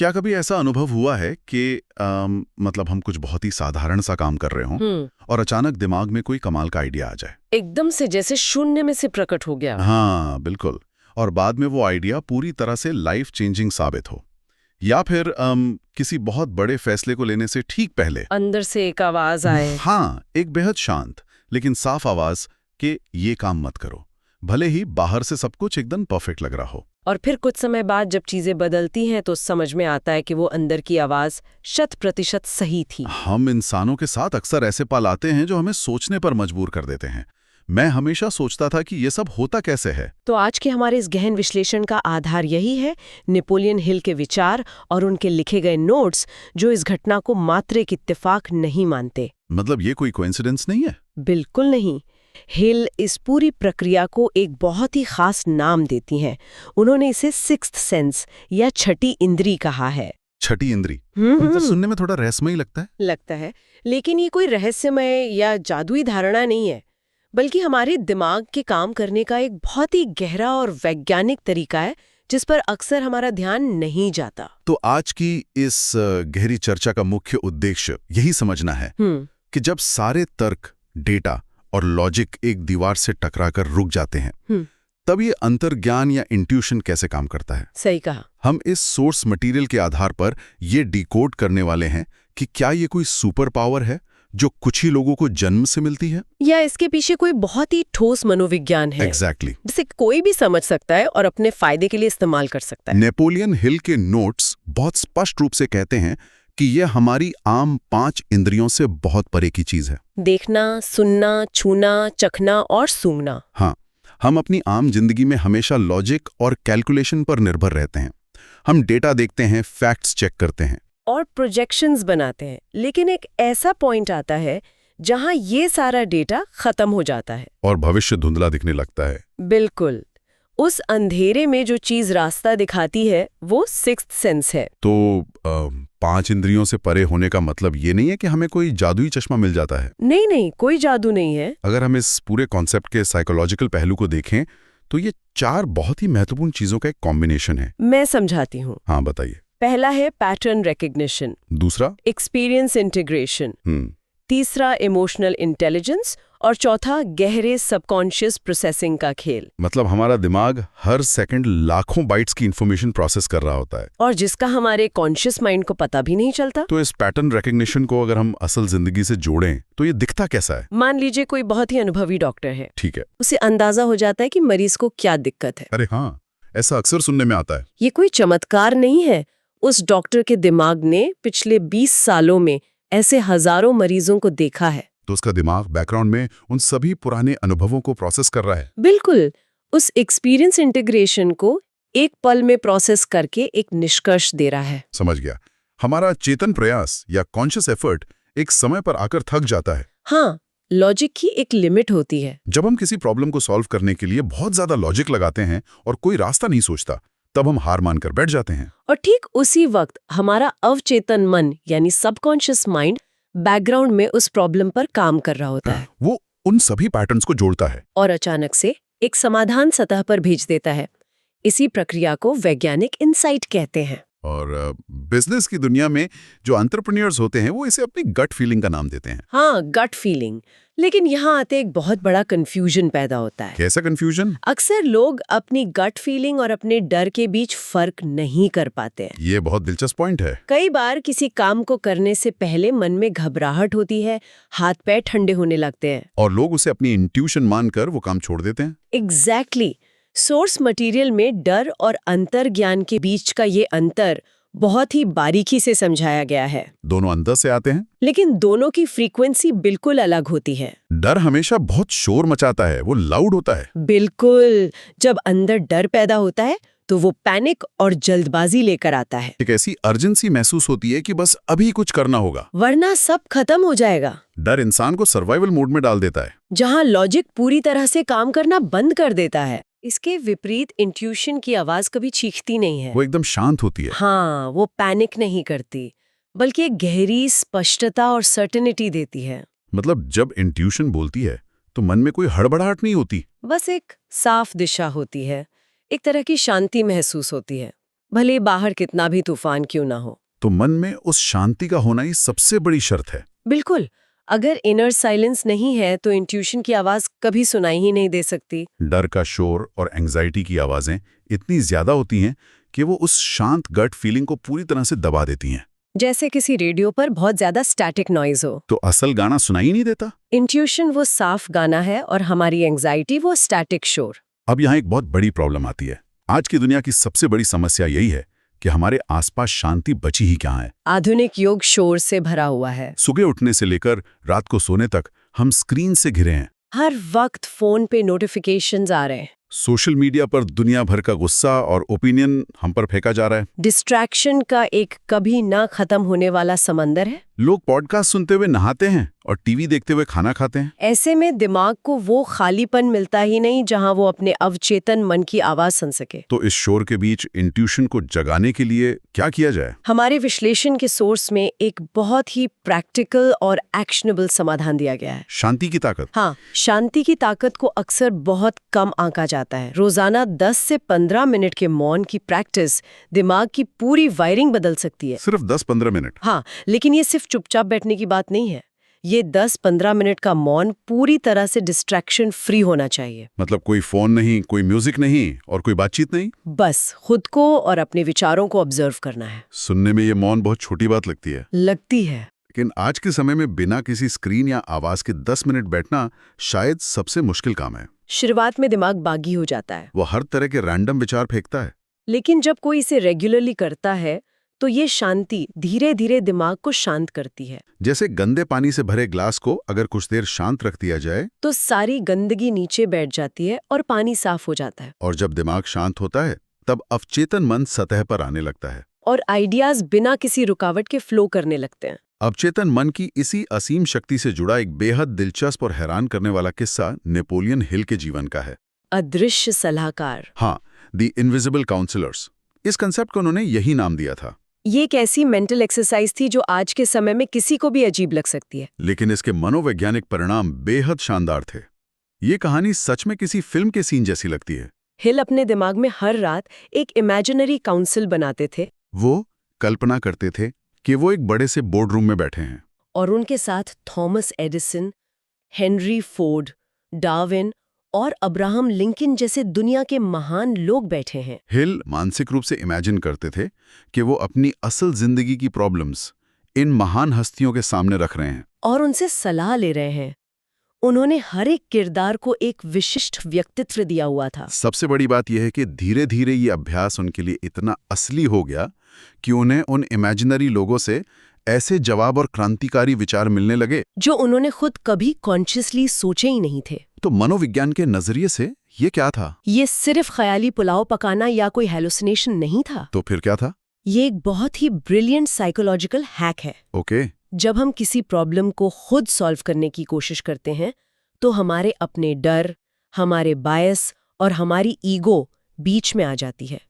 क्या कभी ऐसा अनुभव हुआ है कि मतलब हम कुछ बहुत ही साधारण सा काम कर रहे हों और अचानक दिमाग में कोई कमाल का आइडिया आ जाए? एकदम से जैसे शून्य में से प्रकट हो गया। हाँ, बिल्कुल। और बाद में वो आइडिया पूरी तरह से लाइफ चेंजिंग साबित हो। या फिर किसी बहुत बड़े फैसले को लेने से ठीक पहले अंदर से एक आवाज आए। हाँ, एक बेहद शांत लेकिन साफ आवाज कि ये काम मत करो, भले ही बाहर से सब कुछ एकदम परफेक्ट लग रहा हो। और फिर कुछ समय बाद जब चीजें बदलती हैं तो समझ में आता है कि वो अंदर की आवाज 100% सही थी। हम इंसानों के साथ अक्सर ऐसे पल आते हैं जो हमें सोचने पर मजबूर कर देते हैं। मैं हमेशा सोचता था कि ये सब होता कैसे है। तो आज के हमारे इस गहन विश्लेषण का आधार यही है, नेपोलियन हिल के विचार और उनके लिखे गए नोट्स जो इस घटना को मात्र एक इत्तेफाक नहीं मानते। मतलब ये कोई कोइंसिडेंस नहीं है? बिल्कुल नहीं। हिल इस पूरी प्रक्रिया को एक बहुत ही खास नाम देती हैं। उन्होंने इसे सिक्स्थ सेंस या छठी इंद्री कहा है। छठी इंद्री तो सुनने में थोड़ा रहस्यमय लगता है, लेकिन ये कोई रहस्यमय या जादुई धारणा नहीं है, बल्कि हमारे दिमाग के काम करने का एक बहुत ही गहरा और वैज्ञानिक तरीका है जिस पर अक्सर हमारा ध्यान नहीं जाता। तो आज की इस गहरी चर्चा का मुख्य उद्देश्य यही समझना है कि जब सारे तर्क, डेटा और लॉजिक एक दीवार से टकराकर रुक जाते हैं, तब ये अंतर्ज्ञान या इंट्यूशन कैसे काम करता है। सही कहा। हम इस सोर्स मटेरियल के आधार पर ये डिकोड करने वाले हैं कि क्या ये कोई सुपर पावर है जो कुछ ही लोगों को जन्म से मिलती है, या इसके पीछे कोई बहुत ही ठोस मनोविज्ञान है। Exactly. जिसे कोई भी समझ सकता है और अपने फायदे के लिए इस्तेमाल कर सकता है। नेपोलियन हिल के नोट्स बहुत स्पष्ट रूप से कहते हैं कि यह हमारी आम 5 इंद्रियों से बहुत परे की चीज है। देखना, सुनना, छूना, चखना और सूंघना। हाँ, हम अपनी आम जिंदगी में हमेशा लॉजिक और कैलकुलेशन पर निर्भर रहते हैं। हम डेटा देखते हैं, फैक्ट्स चेक करते हैं और प्रोजेक्शंस बनाते हैं, लेकिन एक ऐसा पॉइंट आता है जहां ये सारा डेटा खत्म हो जाता है और भविष्य धुंधला दिखने लगता है। बिल्कुल। उस अंधेरे में जो चीज रास्ता दिखाती है वो सिक्स्थ सेंस है। तो 5 इंद्रियों से परे होने का मतलब ये नहीं है कि हमें कोई जादुई चश्मा मिल जाता है। नहीं, कोई जादू नहीं है। अगर हम इस पूरे कॉन्सेप्ट के साइकोलॉजिकल पहलू को देखें तो ये 4 बहुत ही महत्वपूर्ण चीजों का एक कॉम्बिनेशन है। मैं समझाती हूँ। हाँ, बताइए। पहला है पैटर्न रिकग्निशन, दूसरा एक्सपीरियंस इंटीग्रेशन, तीसरा इमोशनल इंटेलिजेंस और चौथा गहरे सबकॉन्शियस प्रोसेसिंग का खेल। मतलब हमारा दिमाग हर सेकंड लाखों बाइट्स की इंफॉर्मेशन प्रोसेस कर रहा होता है और जिसका हमारे कॉन्शियस माइंड को पता भी नहीं चलता। तो इस पैटर्न रिकग्निशन को अगर हम असल जिंदगी से जोड़ें तो ये दिखता कैसा है? मान लीजिए कोई बहुत ही अनुभवी डॉक्टर है। ठीक है। उसे अंदाजा हो जाता है कि मरीज को क्या दिक्कत है। अरे हाँ, ऐसा अक्सर सुनने में आता है। ये कोई चमत्कार नहीं है। उस डॉक्टर के दिमाग ने पिछले 20 सालों में ऐसे हजारों मरीजों को देखा है। तो उसका दिमाग बैकग्राउंड में उन सभी पुराने अनुभवों को प्रोसेस कर रहा है। बिल्कुल। उस एक्सपीरियंस इंटीग्रेशन को एक पल में प्रोसेस करके एक निष्कर्ष दे रहा है। समझ गया। हमारा चेतन प्रयास या कॉन्शियस एफर्ट एक समय पर आकर थक जाता है। हाँ, लॉजिक की एक लिमिट होती है। जब हम किसी प्रॉब्लम को सॉल्व करने के लिए बहुत ज्यादा लॉजिक लगाते हैं और कोई रास्ता नहीं सोचता, तब हम हार मानकर बैठ जाते हैं। और ठीक उसी वक्त हमारा अवचेतन मन यानी सबकॉन्शियस माइंड बैकग्राउंड में उस प्रॉब्लम पर काम कर रहा होता है। वो उन सभी पैटर्न्स को जोड़ता है और अचानक से एक समाधान सतह पर भेज देता है। इसी प्रक्रिया को वैज्ञानिक इनसाइट कहते हैं। और बिजनेस की दुनिया में जो एंटरप्रेन्योर्स होते हैं वो इसे अपनी गट फीलिंग का नाम देते हैं। हाँ, गट फीलिंग। लेकिन यहाँ आते एक बहुत बड़ा कंफ्यूजन पैदा होता है। कैसा कंफ्यूजन? अक्सर लोग अपनी गट फीलिंग और अपने डर के बीच फर्क नहीं कर पाते हैं। ये बहुत दिलचस्प पॉइंट है। कई बार किसी काम को करने से पहले मन में घबराहट होती है, हाथ पैर ठंडे होने लगते हैं और लोग उसे अपनी इंट्यूशन मानकर वो काम छोड़ देते हैं। एग्जैक्टली। सोर्स मटेरियल में डर और अंतर्ज्ञान के बीच का ये अंतर बहुत ही बारीकी से समझाया गया है। दोनों अंदर से आते हैं, लेकिन दोनों की फ्रीक्वेंसी बिल्कुल अलग होती है। डर हमेशा बहुत शोर मचाता है, वो लाउड होता है। बिल्कुल। जब अंदर डर पैदा होता है तो वो पैनिक और जल्दबाजी लेकर आता है। एक ऐसी अर्जेंसी महसूस होती है कि बस अभी कुछ करना होगा वरना सब खत्म हो जाएगा। डर इंसान को सर्वाइवल मोड में डाल देता है, जहां लॉजिक पूरी तरह से काम करना बंद कर देता है। इसके विपरीत इंट्यूशन की आवाज कभी चीखती नहीं है। वो एकदम शांत होती है। हाँ, वो पैनिक नहीं करती, बल्कि एक गहरी स्पष्टता और सर्टेनिटी देती है। मतलब जब इंट्यूशन बोलती है तो मन में कोई हड़बड़ाहट नहीं होती, बस एक साफ दिशा होती है, एक तरह की शांति महसूस होती है। भले बाहर कितना भी तूफान क्यों ना हो। तो मन में उस शांति का होना ही सबसे बड़ी शर्त है। बिल्कुल। अगर इनर साइलेंस नहीं है तो इंट्यूशन की आवाज कभी सुनाई ही नहीं दे सकती। डर का शोर और एंग्जाइटी की आवाजें इतनी ज्यादा होती हैं कि वो उस शांत गट फीलिंग को पूरी तरह से दबा देती हैं। जैसे किसी रेडियो पर बहुत ज्यादा स्टैटिक नॉइज हो तो असल गाना सुनाई ही नहीं देता। इंट्यूशन वो साफ गाना है और हमारी एंग्जाइटी वो स्टैटिक शोर। अब यहाँ एक बहुत बड़ी प्रॉब्लम आती है। आज की दुनिया की सबसे बड़ी समस्या यही है कि हमारे आसपास शांति बची ही कहाँ है। आधुनिक युग शोर से भरा हुआ है। सुबह उठने से लेकर रात को सोने तक हम स्क्रीन से घिरे हैं। हर वक्त फोन पे नोटिफिकेशंस आ रहे हैं। सोशल मीडिया पर दुनिया भर का गुस्सा और ओपिनियन हम पर फेंका जा रहा है। डिस्ट्रैक्शन का एक कभी ना खत्म होने वाला समंदर है। लोग पॉडकास्ट सुनते हुए नहाते हैं और टीवी देखते हुए खाना खाते हैं। ऐसे में दिमाग को वो खालीपन मिलता ही नहीं जहां वो अपने अवचेतन मन की आवाज सुन सके। तो इस शोर के बीच इंट्यूशन को जगाने के लिए क्या किया जाए? हमारे विश्लेषण के सोर्स में एक बहुत ही प्रैक्टिकल और एक्शनेबल समाधान दिया गया है। शांति की ताकत। हाँ, शांति की ताकत को अक्सर बहुत कम आंका जाता है। रोजाना 10 से 15 मिनट के मौन की प्रैक्टिस दिमाग की पूरी वायरिंग बदल सकती है। सिर्फ 10-15 मिनट? हाँ, लेकिन ये सिर्फ चुपचाप बैठने की बात नहीं है। ये 10-15 मिनट का मौन पूरी तरह से डिस्ट्रैक्शन फ्री होना चाहिए। मतलब कोई फोन नहीं, कोई म्यूजिक नहीं और कोई बातचीत नहीं, बस खुद को और अपने विचारों को ऑब्जर्व करना है। सुनने में ये मौन बहुत छोटी बात लगती है। लेकिन आज के समय में बिना किसी स्क्रीन या आवाज के 10 मिनट बैठना शायद सबसे मुश्किल काम है। शुरुआत में दिमाग बागी हो जाता है। वो हर तरह के रैंडम विचार फेंकता है। लेकिन जब कोई इसे रेगुलरली करता है तो ये शांति धीरे धीरे दिमाग को शांत करती है। जैसे गंदे पानी से भरे ग्लास को अगर कुछ देर शांत रख दिया जाए तो सारी गंदगी नीचे बैठ जाती है और पानी साफ हो जाता है। और जब दिमाग शांत होता है तब अवचेतन मन सतह पर आने लगता है और आइडियाज बिना किसी रुकावट के फ्लो करने लगते हैं। अवचेतन मन की इसी असीम शक्ति से जुड़ा एक बेहद दिलचस्प और हैरान करने वाला किस्सा नेपोलियन हिल के जीवन का है। अदृश्य सलाहकार। हाँ, द इनविजिबल काउंसलर्स। इस कंसेप्ट को उन्होंने यही नाम दिया था। ये एक ऐसी मेंटल एक्सरसाइज थी जो आज के समय में किसी को भी अजीब लग सकती है, लेकिन इसके मनोवैज्ञानिक परिणाम बेहद शानदार थे। ये कहानी सच में किसी फिल्म के सीन जैसी लगती है। हिल अपने दिमाग में हर रात एक इमेजिनरी काउंसिल बनाते थे। वो कल्पना करते थे कि वो एक बड़े से बोर्ड रूम में बैठे हैं और उनके साथ Thomas Edison, Henry Ford, Darwin और अब्राहम लिंकन जैसे दुनिया के महान लोग बैठे हैं। हिल मानसिक रूप से इमेजिन करते थे कि वो अपनी असल जिंदगी की प्रॉब्लम्स इन महान हस्तियों के सामने रख रहे हैं और उनसे सलाह ले रहे हैं। उन्होंने हर एक किरदार को एक विशिष्ट व्यक्तित्व दिया हुआ था। सबसे बड़ी बात यह है कि धीरे धीरे ये अभ्यास उनके लिए इतना असली हो गया कि उन्हें उन इमेजिनरी लोगों से ऐसे जवाब और क्रांतिकारी विचार मिलने लगे जो उन्होंने खुद कभी कॉन्शियसली सोचे ही नहीं थे। तो मनोविज्ञान के नजरिए से ये क्या था? ये सिर्फ ख्याली पुलाव पकाना या कोई हेलुसिनेशन नहीं था। तो फिर क्या था? ये एक बहुत ही ब्रिलियंट साइकोलॉजिकल हैक है। ओके। जब हम किसी प्रॉब्लम को खुद सॉल्व करने की कोशिश करते हैं तो हमारे अपने डर, हमारे बायस और हमारी ईगो बीच में आ जाती है।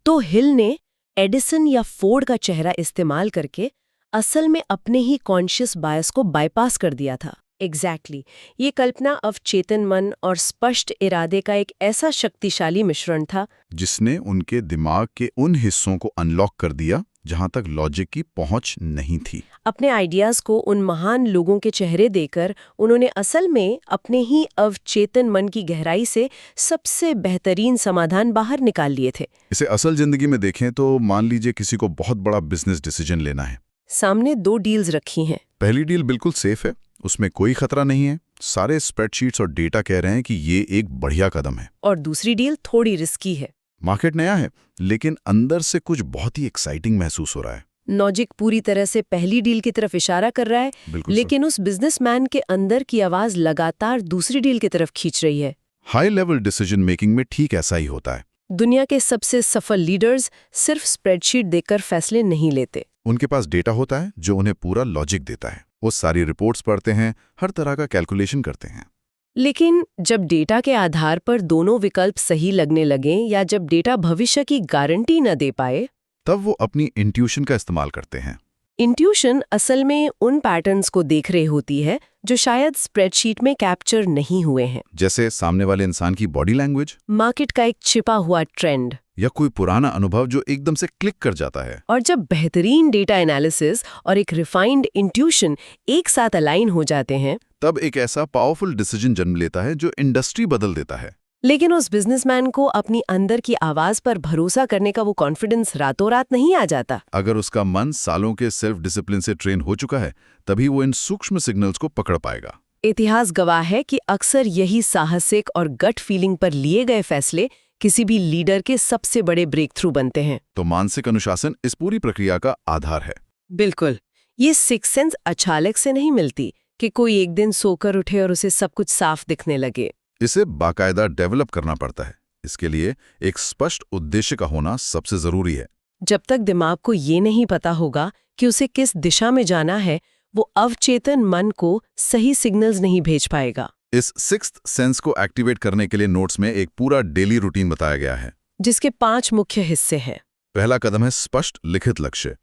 तो हिल ने एडिसन या फोर्ड का चेहरा इस्तेमाल करके असल में अपने ही कॉन्शियस बायस को बाईपास कर दिया था। एग्जैक्टली। ये कल्पना अवचेतन मन और स्पष्ट इरादे का एक ऐसा शक्तिशाली मिश्रण था जिसने उनके दिमाग के उन हिस्सों को अनलॉक कर दिया जहां तक लॉजिक की पहुंच नहीं थी। अपने आइडियाज को उन महान लोगों के चेहरे देकर उन्होंने असल में अपने ही अवचेतन मन की गहराई से सबसे बेहतरीन समाधान बाहर निकाल लिए थे। इसे असल जिंदगी में देखें तो मान लीजिए किसी को बहुत बड़ा बिजनेस डिसीजन लेना है। सामने 2 डील्स रखी हैं। पहली डील बिल्कुल सेफ है, उसमें कोई खतरा नहीं है, सारे स्प्रेडशीट्स और डेटा कह रहे हैं कि ये एक बढ़िया कदम है। और दूसरी डील थोड़ी रिस्की है। मार्केट नया है लेकिन अंदर से कुछ बहुत ही एक्साइटिंग महसूस हो रहा है। लॉजिक पूरी तरह से पहली डील की तरफ इशारा कर रहा है, लेकिन उस बिजनेसमैन के अंदर की आवाज लगातार दूसरी डील की तरफ खींच रही है। हाई लेवल डिसीजन मेकिंग में ठीक ऐसा ही होता है। दुनिया के सबसे सफल लीडर्स सिर्फ स्प्रेडशीट देखकर फैसले नहीं लेते। उनके पास डेटा होता है जो उन्हें पूरा लॉजिक देता है। वो सारी रिपोर्ट्स पढ़ते हैं, हर तरह का कैलकुलेशन करते हैं। लेकिन जब डेटा के आधार पर दोनों विकल्प सही लगने लगें या जब डेटा भविष्य की गारंटी न दे पाए, तब वो अपनी इंट्यूशन का इस्तेमाल करते हैं। इंट्यूशन असल में उन पैटर्न्स को देख रही होती है जो शायद स्प्रेडशीट में कैप्चर नहीं हुए हैं। जैसे सामने वाले इंसान की बॉडी लैंग्वेज, मार्केट का एक छिपा हुआ ट्रेंड या कोई पुराना अनुभव जो एकदम से क्लिक कर जाता है। और जब बेहतरीन डेटा एनालिसिस और एक रिफाइंड इंट्यूशन एक साथ अलाइन हो जाते हैं, तब एक ऐसा पावरफुल डिसीजन जन्म लेता है जो इंडस्ट्री बदल देता है। लेकिन उस बिजनेसमैन को अपनी अंदर की आवाज पर भरोसा करने का वो कॉन्फिडेंस रातों रात नहीं आ जाता। अगर उसका मन सालों के सेल्फ डिसिप्लिन से ट्रेन हो चुका है, तभी वो इन सूक्ष्म सिग्नल्स को पकड़ पाएगा। इतिहास गवाह है कि अक्सर यही साहसिक और गट फीलिंग पर लिए गए फैसले किसी भी लीडर के सबसे बड़े ब्रेक थ्रू बनते हैं। तो मानसिक अनुशासन इस पूरी प्रक्रिया का आधार है। बिल्कुल, ये सिक्स सेंस अचानक से नहीं मिलती कि कोई एक दिन सोकर उठे और उसे सब कुछ साफ दिखने लगे। इसे बाकायदा डेवलप करना पड़ता है। इसके लिए एक स्पष्ट उद्देश्य का होना सबसे जरूरी है। जब तक दिमाग को ये नहीं पता होगा कि उसे किस दिशा में जाना है, वो अवचेतन मन को सही सिग्नल्स नहीं भेज पाएगा। इस सिक्स्थ सेंस को एक्टिवेट करने के लिए नोट्स में एक पूरा डेली रूटीन बताया गया है, जिसके 5 मुख्य हिस्से हैं। पहला कदम है स्पष्ट लिखित लक्ष्य।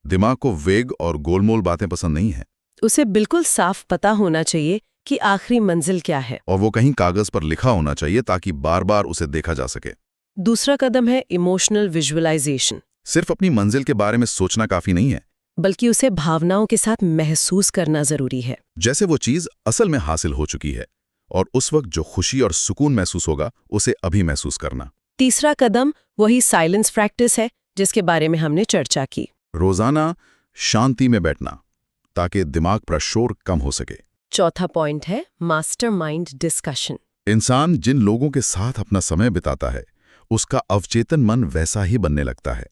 दिमाग को वेग और गोलमोल बातें पसंद नहीं है। उसे बिल्कुल साफ पता होना चाहिए कि आखिरी मंजिल क्या है, और वो कहीं कागज पर लिखा होना चाहिए ताकि बार बार उसे देखा जा सके। दूसरा कदम है इमोशनल विजुअलाइजेशन। सिर्फ अपनी मंजिल के बारे में सोचना काफी नहीं है, बल्कि उसे भावनाओं के साथ महसूस करना जरूरी है। जैसे वो चीज असल में हासिल हो चुकी है, और उस वक्त जो खुशी और सुकून महसूस होगा उसे अभी महसूस करना। तीसरा कदम वही साइलेंस प्रैक्टिस है जिसके बारे में हमने चर्चा की। रोजाना शांति में बैठना ताकि दिमाग पर शोर कम हो सके। चौथा पॉइंट है मास्टरमाइंड डिस्कशन। इंसान जिन लोगों के साथ अपना समय बिताता है, उसका अवचेतन मन वैसा ही बनने लगता है।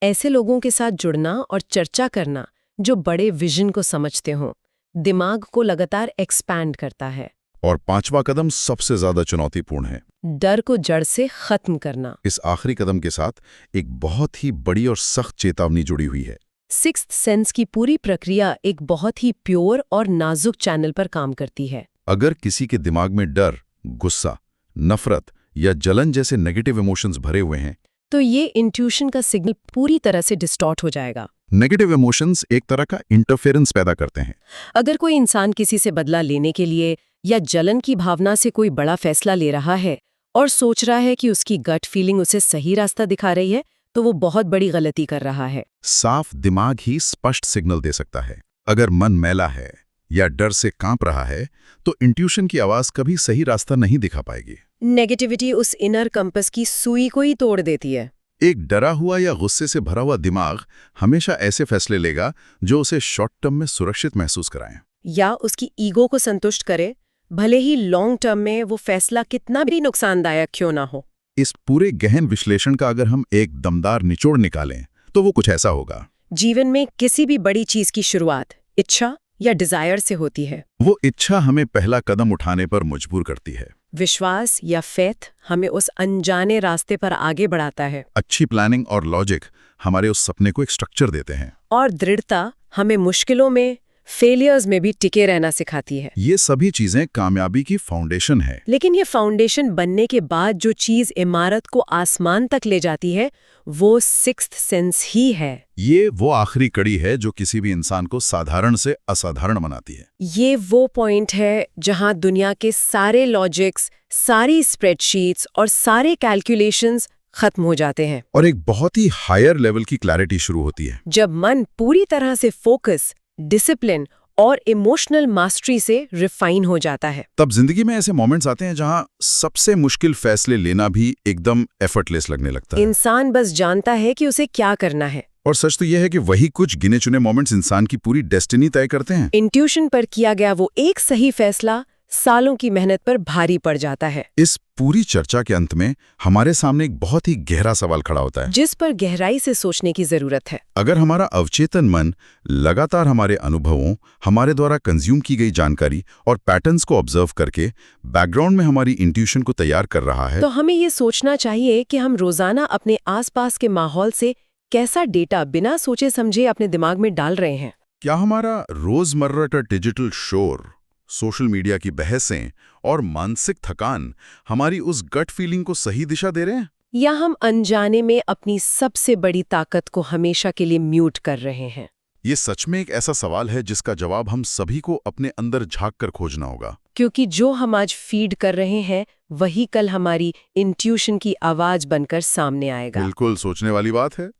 ऐसे लोगों के साथ जुड़ना और चर्चा करना जो बड़े विजन को समझते हों, दिमाग को लगातार एक्सपैंड करता है। और पांचवा कदम सबसे ज्यादा चुनौतीपूर्ण है, डर को जड़ से खत्म करना। इस आखिरी कदम के साथ एक बहुत ही बड़ी और सख्त चेतावनी जुड़ी हुई है। सिक्स्थ सेंस की पूरी प्रक्रिया एक बहुत ही प्योर और नाजुक चैनल पर काम करती है। अगर किसी के दिमाग में डर, गुस्सा, नफरत या जलन जैसे नेगेटिव इमोशंस भरे हुए हैं, तो ये इंट्यूशन का सिग्नल पूरी तरह से डिस्टॉर्ट हो जाएगा। नेगेटिव इमोशंस एक तरह का इंटरफेरेंस पैदा करते हैं। अगर कोई इंसान किसी से बदला लेने के लिए या जलन की भावना से कोई बड़ा फैसला ले रहा है और सोच रहा है कि उसकी गट फीलिंग उसे सही रास्ता दिखा रही है, तो वो बहुत बड़ी गलती कर रहा है। साफ दिमाग ही स्पष्ट सिग्नल दे सकता है। अगर मन मैला है या डर से कांप रहा है, तो इंट्यूशन की आवाज कभी सही रास्ता नहीं दिखा पाएगी। नेगेटिविटी उस इनर कंपस की सुई को ही तोड़ देती है। एक डरा हुआ या गुस्से से भरा हुआ दिमाग हमेशा ऐसे फैसले लेगा जो उसे शॉर्ट टर्म में सुरक्षित महसूस कराएं, या उसकी ईगो को संतुष्ट करे, भले ही लॉन्ग टर्म में वो फैसला कितना भी नुकसानदायक क्यों ना हो। इस पूरे गहन विश्लेषण का अगर हम एक दमदार निचोड़ निकालें, तो वो कुछ ऐसा होगा। जीवन में किसी भी बड़ी चीज की शुरुआत इच्छा या डिजायर से होती है। वो इच्छा हमें पहला कदम उठाने पर मजबूर करती है। विश्वास या फेथ हमें उस अनजाने रास्ते पर आगे बढ़ाता है। अच्छी प्लानिंग और लॉजिक हमारे उस सपने को एक स्ट्रक्चर देते हैं। और दृढ़ता हमें मुश्किलों में, फेलियर्स में भी टिके रहना सिखाती है। ये सभी चीजें कामयाबी की फाउंडेशन है। लेकिन ये फाउंडेशन बनने के बाद जो चीज इमारत को आसमान तक ले जाती है, वो सिक्स्थ सेंस ही है। ये वो आखिरी कड़ी है जो किसी भी इंसान को साधारण से असाधारण बनाती है। ये वो पॉइंट है जहां दुनिया के सारे लॉजिक्स, सारी स्प्रेडशीट्स और सारे कैलकुलेशंस खत्म हो जाते हैं और एक बहुत ही हायर लेवल की क्लैरिटी शुरू होती है। जब मन पूरी तरह से फोकस, डिसिप्लिन और इमोशनल मास्टरी से रिफाइन हो जाता है। तब जिंदगी में ऐसे मोमेंट्स आते हैं जहां सबसे मुश्किल फैसले लेना भी एकदम एफर्टलेस लगने लगता है। इंसान बस जानता है कि उसे क्या करना है। और सच तो यह है कि वही कुछ गिने चुने मोमेंट्स इंसान की पूरी डेस्टिनी तय करते हैं। इंट्यूशन पर किया गया वो एक सही फैसला सालों की मेहनत पर भारी पड़ जाता है। इस पूरी चर्चा के अंत में हमारे सामने एक बहुत ही गहरा सवाल खड़ा होता है, जिस पर गहराई से सोचने की जरूरत है। अगर हमारा अवचेतन मन लगातार हमारे अनुभवों, हमारे द्वारा कंज्यूम की गई जानकारी और पैटर्न्स को ऑब्जर्व करके बैकग्राउंड में हमारी इंट्यूशन को तैयार कर रहा है, तो हमें ये सोचना चाहिए कि हम रोजाना अपने आसपास के माहौल से कैसा डेटा बिना सोचे समझे अपने दिमाग में डाल रहे हैं। क्या हमारा रोजमर्रा का डिजिटल शोर, सोशल मीडिया की बहसें और मानसिक थकान हमारी उस गट फीलिंग को सही दिशा दे रहे हैं, या हम अनजाने में अपनी सबसे बड़ी ताकत को हमेशा के लिए म्यूट कर रहे हैं। ये सच में एक ऐसा सवाल है जिसका जवाब हम सभी को अपने अंदर झांक कर खोजना होगा। क्योंकि जो हम आज फीड कर रहे हैं वही कल हमारी इंट्यूशन की आवाज बनकर सामने आएगा। बिल्कुल सोचने वाली बात है।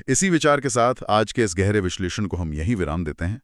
इसी विचार के साथ आज के इस गहरे विश्लेषण को हम यहीं विराम देते हैं।